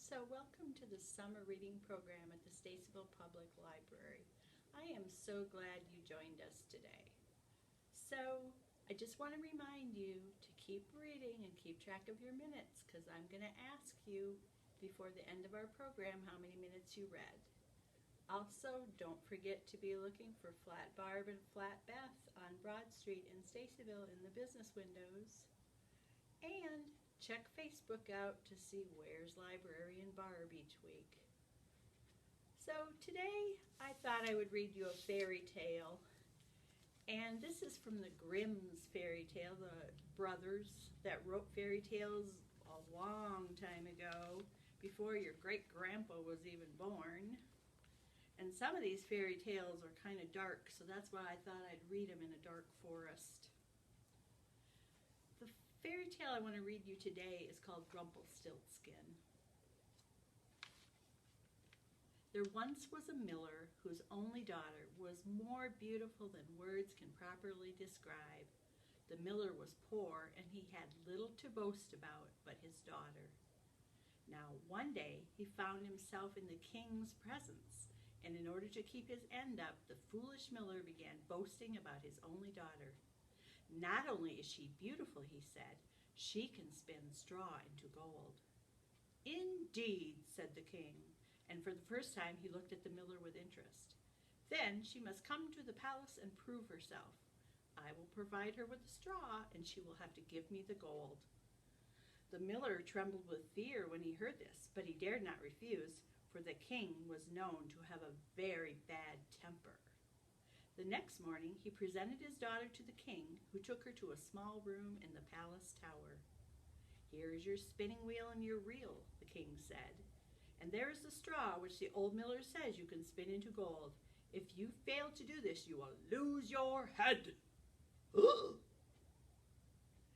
So welcome to the summer reading program at the Stacyville Public Library. I am so glad you joined us today. So I just want to remind you to keep reading and keep track of your minutes because I'm going to ask you before the end of our program how many minutes you read. Also, don't forget to be looking for Flat Barb and Flat Beth on Broad Street in Stacyville in the business windows. And check Facebook out to see where's Librarian Barb each week. So today I thought I would read you a fairy tale. And this is from the Grimm's fairy tale, the brothers that wrote fairy tales a long time ago, before your great-grandpa was even born. And some of these fairy tales are kind of dark, so that's why I thought I'd read them in a dark forest. The fairy tale I want to read you today is called Rumpelstiltskin. There once was a miller whose only daughter was more beautiful than words can properly describe. The miller was poor, and he had little to boast about but his daughter. Now one day he found himself in the king's presence, and in order to keep his end up, the foolish miller began boasting about his only daughter. Not only is she beautiful, he said, she can spin straw into gold. Indeed, said the king, and for the first time he looked at the miller with interest. Then she must come to the palace and prove herself. I will provide her with the straw, and she will have to give me the gold. The miller trembled with fear when he heard this, but he dared not refuse, for the king was known to have a very bad temper. The next morning he presented his daughter to the king, who took her to a small room in the palace tower. Here is your spinning wheel and your reel, the king said, and there is the straw which the old miller says you can spin into gold. If you fail to do this, you will lose your head.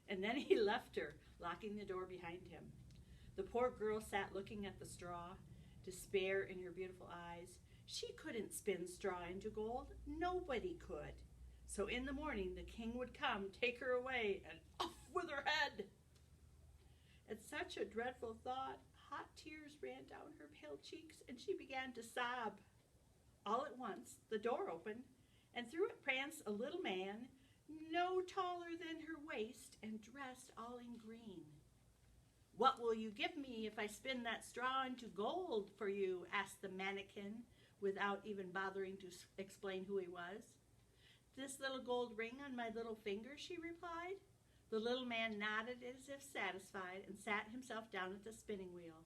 And then he left her, locking the door behind him. The poor girl sat looking at the straw, despair in her beautiful eyes. She couldn't spin straw into gold. Nobody could. So in the morning the king would come, take her away, and off with her head. At such a dreadful thought, hot tears ran down her pale cheeks, and she began to sob. All at once the door opened, and through it pranced a little man, no taller than her waist, and dressed all in green. What will you give me if I spin that straw into gold for you? Asked the mannequin, without even bothering to explain who he was. This little gold ring on my little finger, she replied. The little man nodded as if satisfied and sat himself down at the spinning wheel.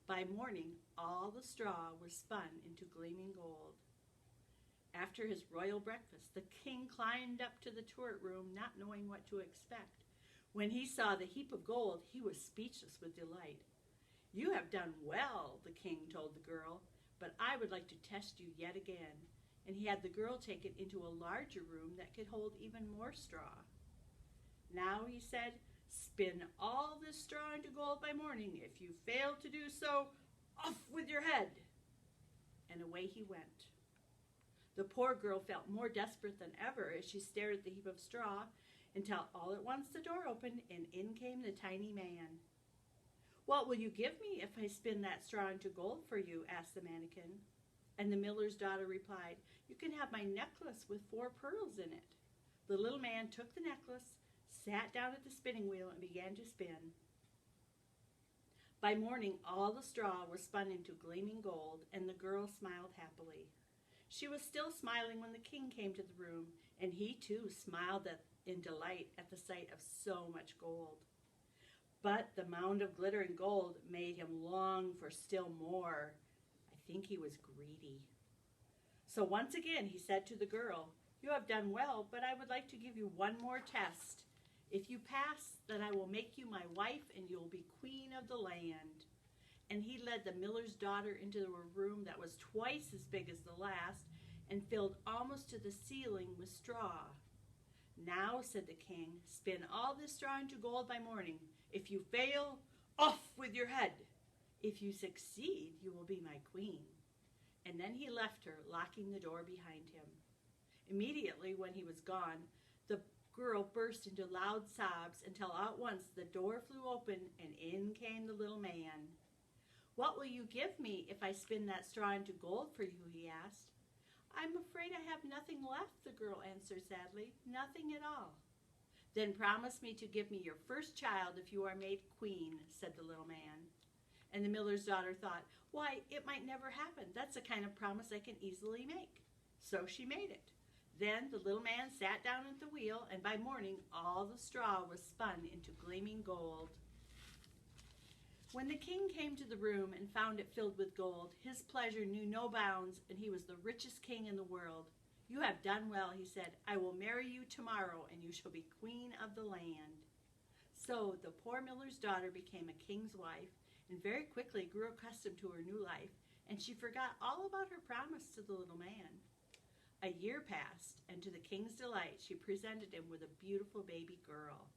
By morning, all the straw was spun into gleaming gold. After his royal breakfast, the king climbed up to the turret room, not knowing what to expect. When he saw the heap of gold, he was speechless with delight. You have done well, the king told the girl, but I would like to test you yet again. And he had the girl take it into a larger room that could hold even more straw. Now, he said, spin all this straw into gold by morning. If you fail to do so, off with your head. And away he went. The poor girl felt more desperate than ever as she stared at the heap of straw, until all at once the door opened, and in came the tiny man. What will you give me if I spin that straw into gold for you? Asked the mannequin. And the miller's daughter replied, you can have my necklace with 4 pearls in it. The little man took the necklace, sat down at the spinning wheel, and began to spin. By morning, all the straw was spun into gleaming gold, and the girl smiled happily. She was still smiling when the king came to the room, and he too smiled in delight at the sight of so much gold. But the mound of glittering gold made him long for still more. I think he was greedy. So once again he said to the girl, you have done well, but I would like to give you one more test. If you pass, then I will make you my wife, and you will be queen of the land. And he led the miller's daughter into a room that was twice as big as the last, and filled almost to the ceiling with straw. Now, said the king, spin all this straw into gold by morning. If you fail, off with your head. If you succeed, you will be my queen. And then he left her, locking the door behind him. Immediately, when he was gone, the girl burst into loud sobs until all at once the door flew open and in came the little man. "What will you give me if I spin that straw into gold for you?" he asked. "I'm afraid I have nothing left," the girl answered sadly. "Nothing at all." "Then promise me to give me your first child if you are made queen," said the little man. And the miller's daughter thought, "Why, it might never happen. That's the kind of promise I can easily make." So she made it. Then the little man sat down at the wheel, and by morning all the straw was spun into gleaming gold. When the king came to the room and found it filled with gold, his pleasure knew no bounds, and he was the richest king in the world. "You have done well," he said. "I will marry you tomorrow, and you shall be queen of the land." So the poor miller's daughter became a king's wife, and very quickly grew accustomed to her new life, and she forgot all about her promise to the little man. A year passed, and to the king's delight, she presented him with a beautiful baby girl.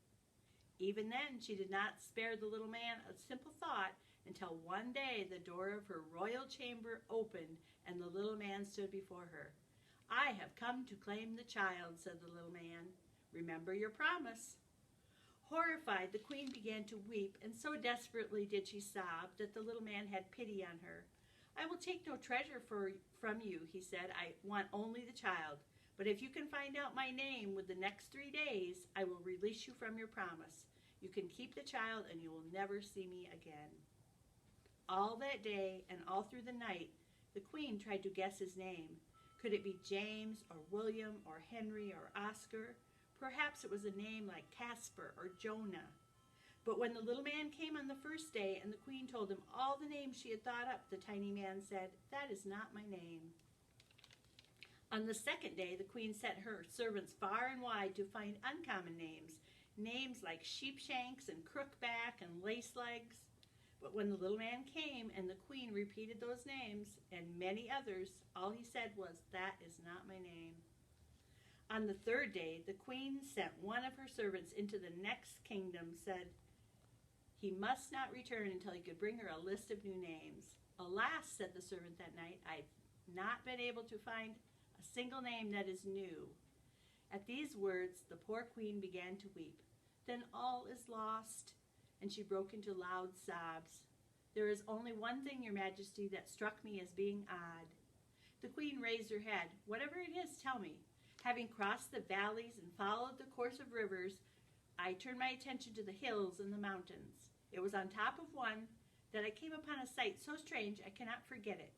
Even then, she did not spare the little man a simple thought until one day the door of her royal chamber opened and the little man stood before her. "I have come to claim the child," said the little man. "Remember your promise." Horrified, the queen began to weep, and so desperately did she sob that the little man had pity on her. "I will take no treasure from you," he said. "I want only the child. But if you can find out my name within the next 3 days, I will release you from your promise. You can keep the child, and you will never see me again." All that day and all through the night, the queen tried to guess his name. Could it be James or William or Henry or Oscar? Perhaps it was a name like Casper or Jonah. But when the little man came on the first day and the queen told him all the names she had thought up, the tiny man said, "That is not my name." On the second day, the queen sent her servants far and wide to find uncommon names, names like Sheepshanks and Crookback and Lacelegs. But when the little man came and the queen repeated those names and many others, all he said was, "That is not my name." On the third day, the queen sent one of her servants into the next kingdom, said he must not return until he could bring her a list of new names. "Alas," said the servant that night, "I've not been able to find a single name that is new." At these words, the poor queen began to weep. "Then all is lost," and she broke into loud sobs. "There is only one thing, your majesty, that struck me as being odd." The queen raised her head. "Whatever it is, tell me." "Having crossed the valleys and followed the course of rivers, I turned my attention to the hills and the mountains. It was on top of one that I came upon a sight so strange I cannot forget it.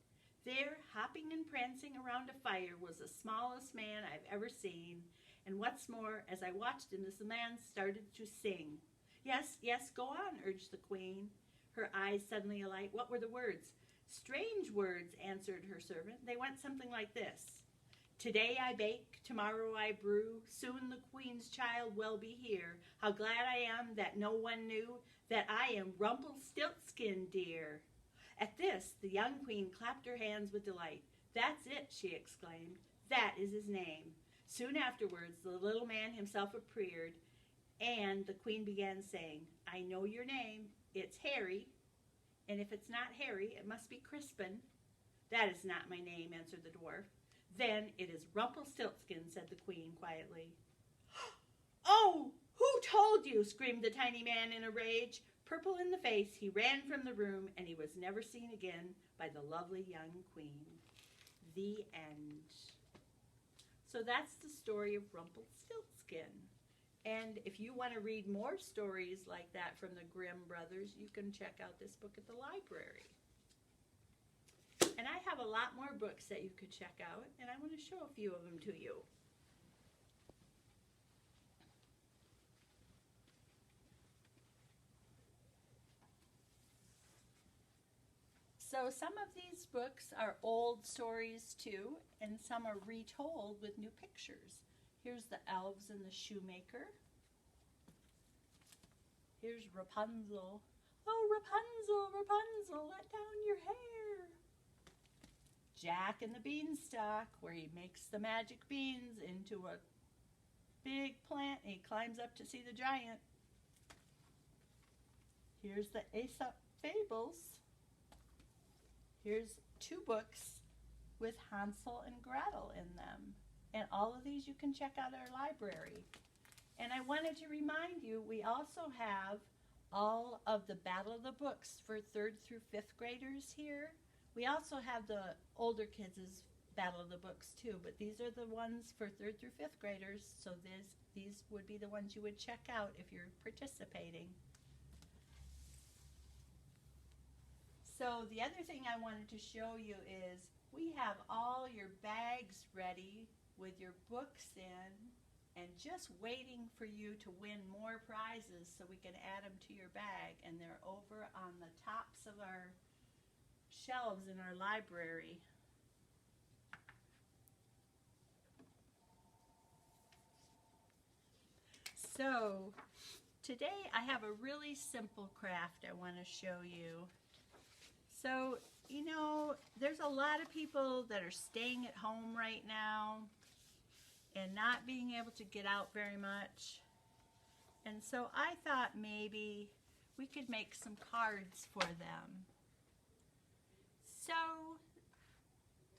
There, hopping and prancing around a fire, was the smallest man I've ever seen. And what's more, as I watched him, this man started to sing." "Yes, yes, go on," urged the queen, her eyes suddenly alight. "What were the words?" "Strange words," answered her servant. "They went something like this: Today I bake, tomorrow I brew, soon the queen's child will be here. How glad I am that no one knew that I am Rumpelstiltskin dear." At this, the young queen clapped her hands with delight. "That's it," she exclaimed. "That is his name." Soon afterwards, the little man himself appeared, and the queen began saying, "I know your name. It's Harry, and if it's not Harry, it must be Crispin." "That is not my name," answered the dwarf. "Then it is Rumpelstiltskin," said the queen quietly. "Oh, who told you?" screamed the tiny man in a rage. Purple in the face, he ran from the room, and he was never seen again by the lovely young queen. The end. So that's the story of Rumpelstiltskin. And if you want to read more stories like that from the Grimm brothers, you can check out this book at the library. And I have a lot more books that you could check out, and I want to show a few of them to you. So some of these books are old stories too, and some are retold with new pictures. Here's the Elves and the Shoemaker. Here's Rapunzel. "Oh, Rapunzel, Rapunzel, let down your hair." Jack and the Beanstalk, where he makes the magic beans into a big plant and he climbs up to see the giant. Here's the Aesop Fables. Here's 2 books with Hansel and Gretel in them. And all of these you can check out at our library. And I wanted to remind you, we also have all of the Battle of the Books for 3rd through 5th graders here. We also have the older kids' Battle of the Books too, but these are the ones for 3rd through 5th graders, so these would be the ones you would check out if you're participating. So the other thing I wanted to show you is we have all your bags ready with your books in and just waiting for you to win more prizes so we can add them to your bag, and they're over on the tops of our shelves in our library. So today I have a really simple craft I want to show you. So, you know, there's a lot of people that are staying at home right now and not being able to get out very much. And so I thought maybe we could make some cards for them. So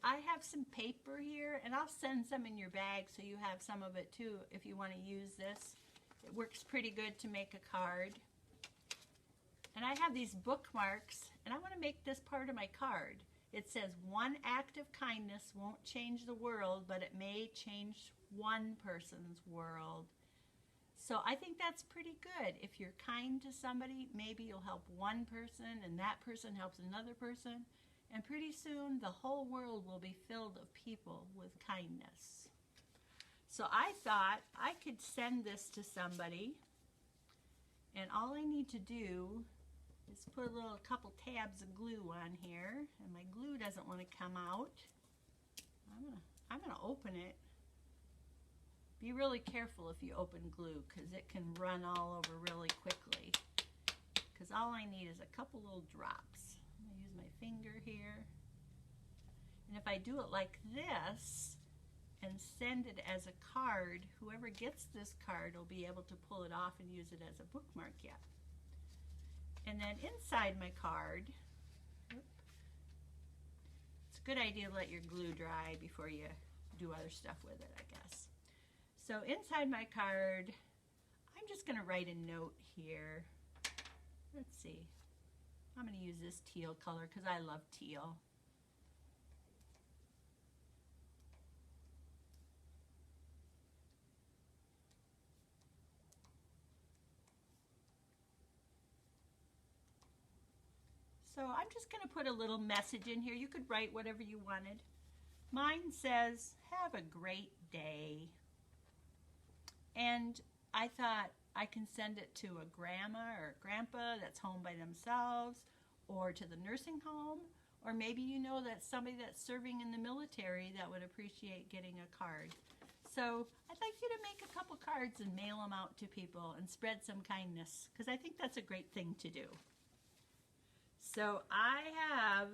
I have some paper here, and I'll send some in your bag so you have some of it too if you want to use this. It works pretty good to make a card. And I have these bookmarks, and I want to make this part of my card. It says, "One act of kindness won't change the world, but it may change one person's world." So I think that's pretty good. If you're kind to somebody, maybe you'll help one person, and that person helps another person. And pretty soon, the whole world will be filled of people with kindness. So I thought I could send this to somebody, and all I need to do is put a couple tabs of glue on here, and my glue doesn't want to come out. I'm gonna open it. Be really careful if you open glue, because it can run all over really quickly. Because all I need is a couple little drops. I'm gonna use my finger here, and if I do it like this and send it as a card, whoever gets this card will be able to pull it off and use it as a bookmark yet. And then inside my card, it's a good idea to let your glue dry before you do other stuff with it, I guess. So inside my card, I'm just going to write a note here. Let's see. I'm going to use this teal color because I love teal. So I'm just going to put a little message in here. You could write whatever you wanted. Mine says, "Have a great day." And I thought I can send it to a grandma or a grandpa that's home by themselves, or to the nursing home, or maybe you know that somebody that's serving in the military that would appreciate getting a card. So I'd like you to make a couple cards and mail them out to people and spread some kindness, because I think that's a great thing to do. So I have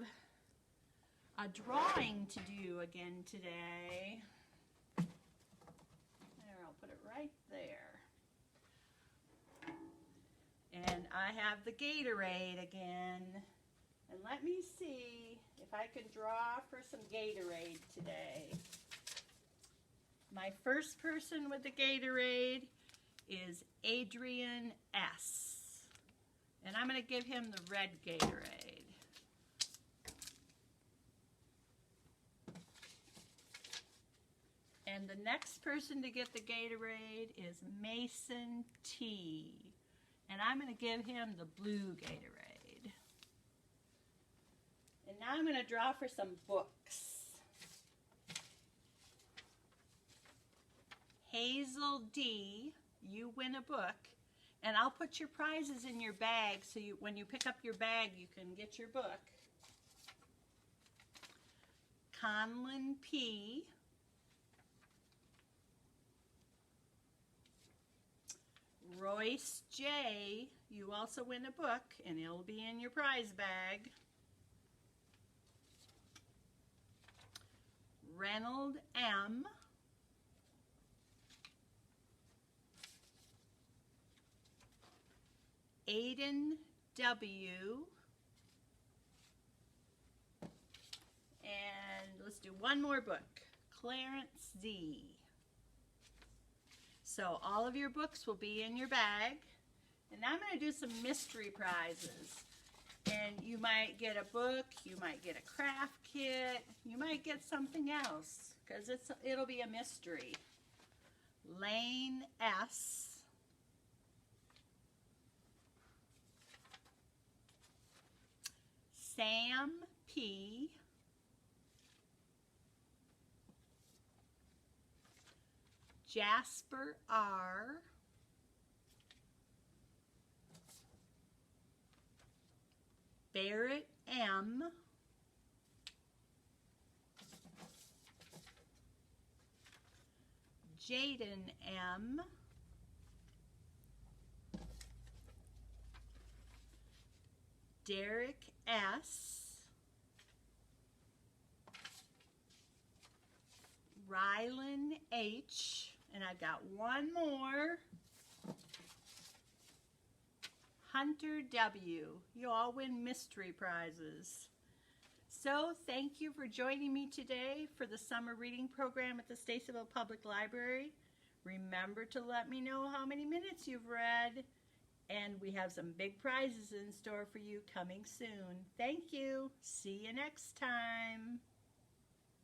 a drawing to do again today. There, I'll put it right there. And I have the Gatorade again. And let me see if I can draw for some Gatorade today. My first person with the Gatorade is Adrian S. And I'm going to give him the red Gatorade. And the next person to get the Gatorade is Mason T. And I'm going to give him the blue Gatorade. And now I'm going to draw for some books. Hazel D, you win a book. And I'll put your prizes in your bag so when you pick up your bag, you can get your book. Conlon P. Royce J. You also win a book, and it'll be in your prize bag. Reynold M. Aiden W. And let's do one more book. Clarence Z. So all of your books will be in your bag. And I'm going to do some mystery prizes. And you might get a book, you might get a craft kit, you might get something else, because it'll be a mystery. Lane S. Sam P. Jasper R. Barrett M. Jaden M. Derek S. Rylan H. And I've got one more. Hunter W. You all win mystery prizes. So thank you for joining me today for the summer reading program at the Stacyville Public Library. Remember to let me know how many minutes you've read. And we have some big prizes in store for you coming soon. Thank you. See you next time.